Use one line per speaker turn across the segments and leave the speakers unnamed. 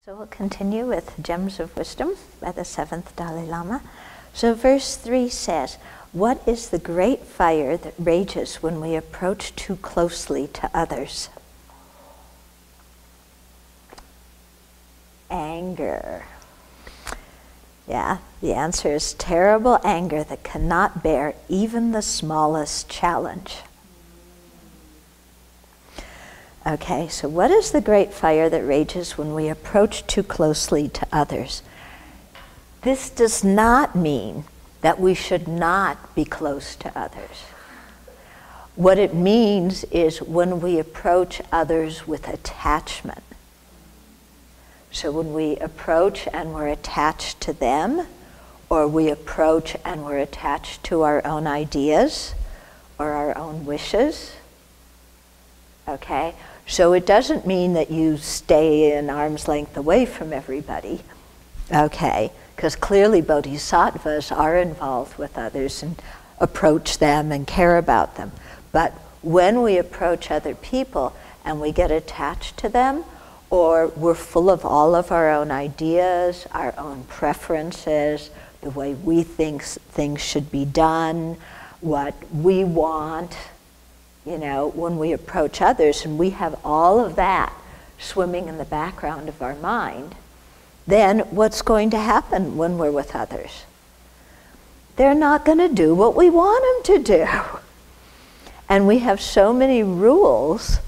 So we'll continue with Gems of Wisdom by the 7th Dalai Lama. So verse 3 says, "What is the great fire that rages when we approach too closely to others?" Anger. Yeah, the answer is terrible anger that cannot bear even the smallest challenge. Okay, so what is the great fire that rages when we approach too closely to others? This does not mean that we should not be close to others. What it means is when we approach others with attachment. So when we approach and we're attached to them, or we approach and we're attached to our own ideas or our own wishes, okay? So it doesn't mean that you stay an arm's length away from everybody, okay? Because clearly bodhisattvas are involved with others and approach them and care about them. But when we approach other people and we get attached to them, or we're full of all of our own ideas, our own preferences, the way we think things should be done, what we want, you know, when we approach others and we have all of that swimming in the background of our mind, then what's going to happen when we're with others? They're not going to do what we want them to do. And we have so many rules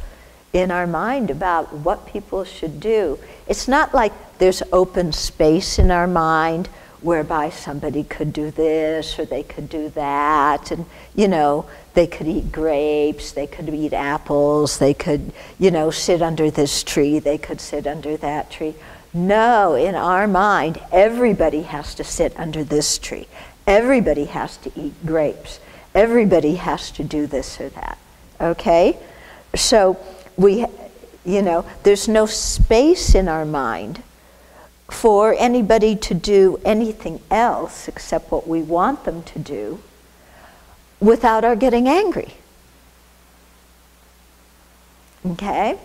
in our mind about what people should do. It's not like there's open space in our mind whereby somebody could do this or they could do that, and you know, they could eat grapes, they could eat apples, they could, you know, sit under this tree, they could sit under that tree. No, in our mind, everybody has to sit under this tree. Everybody has to eat grapes. Everybody has to do this or that, okay? So we, you know, there's no space in our mind for anybody to do anything else except what we want them to do without our getting angry. Okay?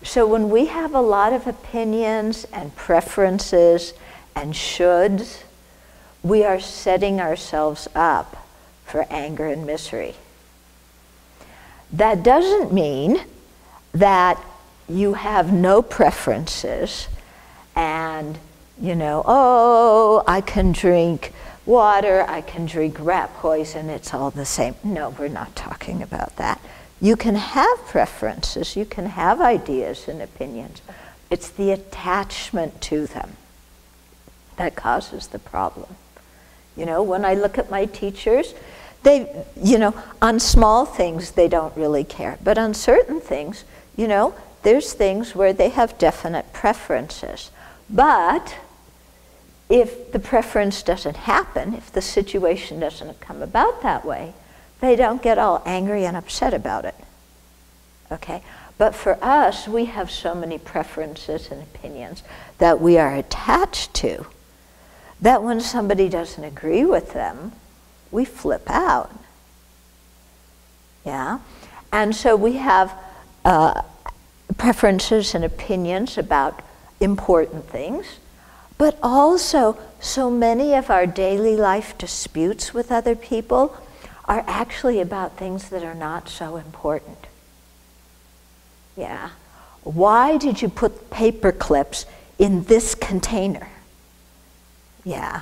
So when we have a lot of opinions and preferences and shoulds, we are setting ourselves up for anger and misery. That doesn't mean that you have no preferences and, you know, oh, I can drink water, I can drink rat poison, it's all the same. No, we're not talking about that. You can have preferences, you can have ideas and opinions. It's the attachment to them that causes the problem. You know, when I look at my teachers, they, you know, on small things they don't really care, but on certain things, you know, there's things where they have definite preferences. But if the preference doesn't happen, if the situation doesn't come about that way, they don't get all angry and upset about it, okay? But for us, we have so many preferences and opinions that we are attached to, that when somebody doesn't agree with them, we flip out, yeah? And so we have preferences and opinions about important things, but also so many of our daily life disputes with other people are actually about things that are not so important. Yeah. Why did you put paper clips in this container? Yeah.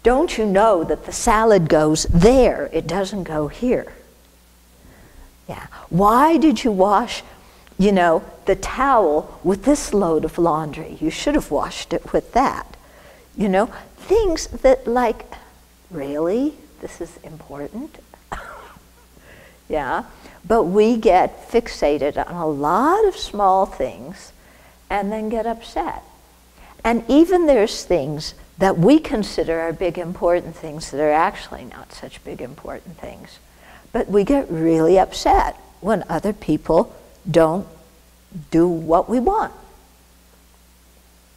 Don't you know that the salad goes there, it doesn't go here? Yeah. Why did you wash, you know, the towel with this load of laundry? You should have washed it with that. You know, things that, like, really? This is important? Yeah. But we get fixated on a lot of small things and then get upset. And even there's things that we consider are big important things that are actually not such big important things. But we get really upset when other people don't do what we want.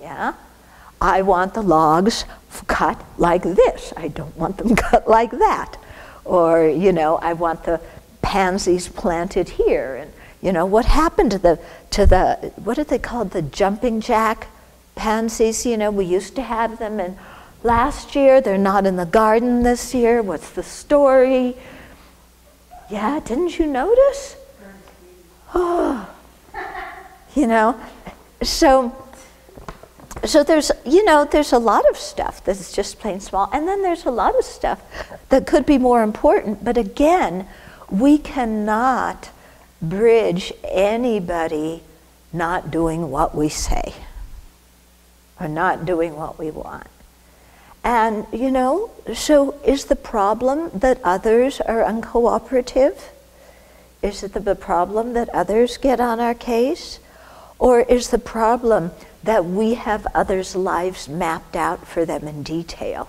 Yeah? I want the logs cut like this. I don't want them cut like that. Or, you know, I want the pansies planted here. And, you know, what happened to the what are they called? The jumping jack Pansies, you know, we used to have them in last year, they're not in the garden this year. What's the story? Yeah, didn't you notice? Oh, you know, so there's, you know, there's a lot of stuff that's just plain small, and then there's a lot of stuff that could be more important, but again, we cannot bridge anybody not doing what we say or not doing what we want. And, you know, so is the problem that others are uncooperative? Is it the problem that others get on our case? Or is the problem that we have others' lives mapped out for them in detail?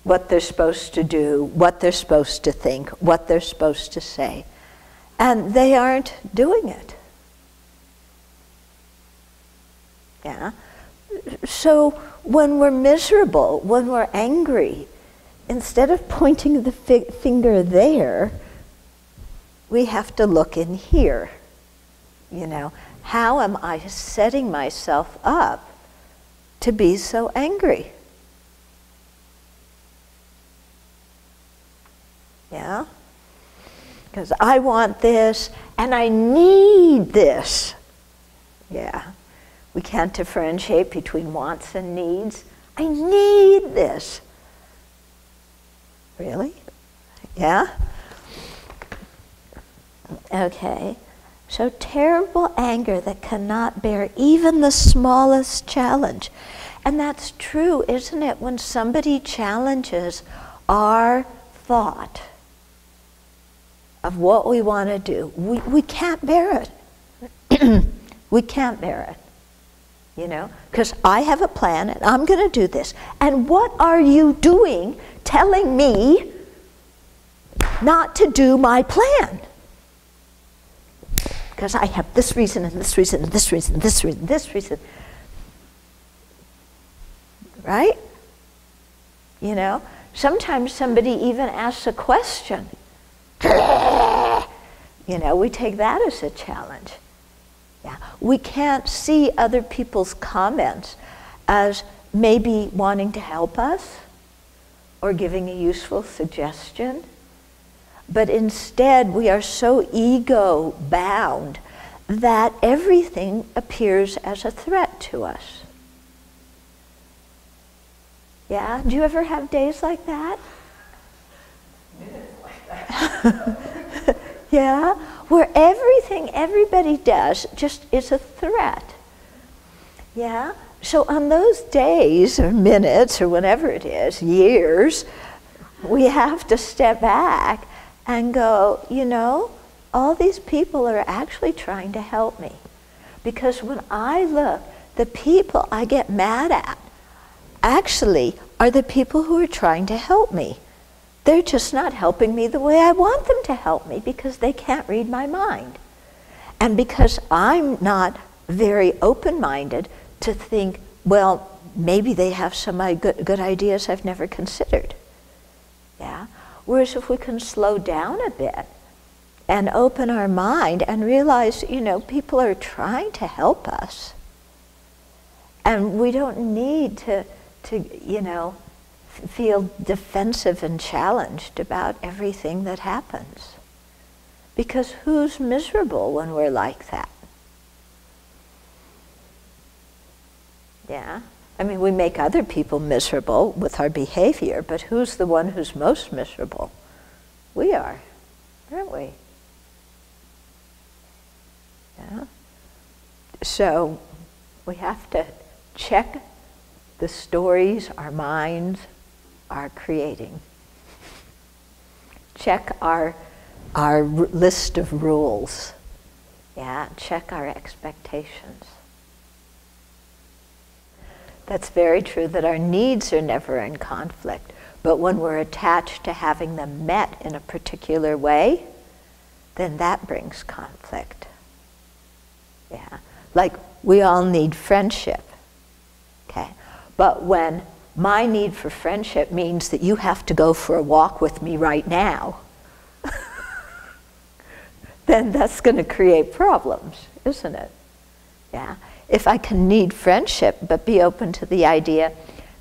What they're supposed to do, what they're supposed to think, what they're supposed to say. And they aren't doing it. Yeah? So when we're miserable, when we're angry, instead of pointing the finger there, we have to look in here. You know, how am I setting myself up to be so angry? Yeah? Because I want this and I need this. Yeah. We can't differentiate between wants and needs. I need this. Really? Yeah? Okay. So terrible anger that cannot bear even the smallest challenge. And that's true, isn't it? When somebody challenges our thought of what we want to do, we can't bear it. We can't bear it. You know, because I have a plan and I'm going to do this. And what are you doing telling me not to do my plan? Because I have this reason and this reason and this reason and this reason and this reason. Right? You know, sometimes somebody even asks a question. You know, we take that as a challenge. Yeah. We can't see other people's comments as maybe wanting to help us or giving a useful suggestion, but instead we are so ego-bound that everything appears as a threat to us. Yeah? Do you ever have days like that? Yeah? Where everything everybody does just is a threat. Yeah? So on those days or minutes or whatever it is, years, we have to step back and go, you know, all these people are actually trying to help me. Because when I look, the people I get mad at actually are the people who are trying to help me. They're just not helping me the way I want them to help me because they can't read my mind. And because I'm not very open-minded to think, well, maybe they have some good ideas I've never considered. Yeah? Whereas if we can slow down a bit and open our mind and realize, you know, people are trying to help us. And we don't need to you know, feel defensive and challenged about everything that happens. Because who's miserable when we're like that? Yeah? I mean, we make other people miserable with our behavior, but who's the one who's most miserable? We are, aren't we? Yeah? So we have to check the stories our minds are creating. Check our list of rules. Yeah, check our expectations. That's very true that our needs are never in conflict, but when we're attached to having them met in a particular way, then that brings conflict. Yeah, like we all need friendship, okay? But when my need for friendship means that you have to go for a walk with me right now, then that's going to create problems, isn't it? Yeah. If I can need friendship, but be open to the idea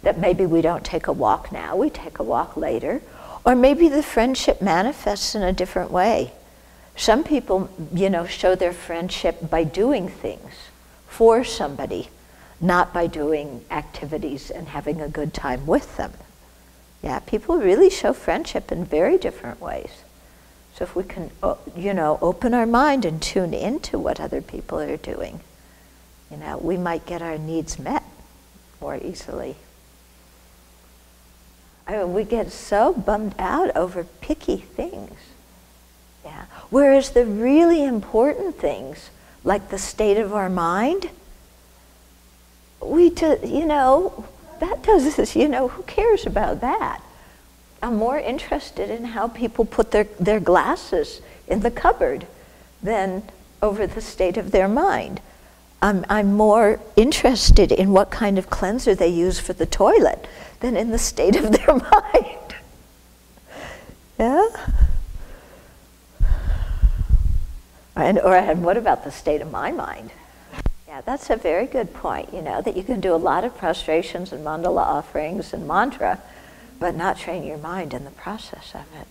that maybe we don't take a walk now, we take a walk later, or maybe the friendship manifests in a different way. Some people, show their friendship by doing things for somebody, not by doing activities and having a good time with them. Yeah, people really show friendship in very different ways. So if we can, open our mind and tune into what other people are doing, we might get our needs met more easily. We get so bummed out over picky things. Yeah. Whereas the really important things, like the state of our mind, that does this, who cares about that? I'm more interested in how people put their glasses in the cupboard than over the state of their mind. I'm more interested in what kind of cleanser they use for the toilet than in the state of their mind. Yeah? And what about the state of my mind? Yeah, that's a very good point, that you can do a lot of prostrations and mandala offerings and mantra, but not train your mind in the process of it.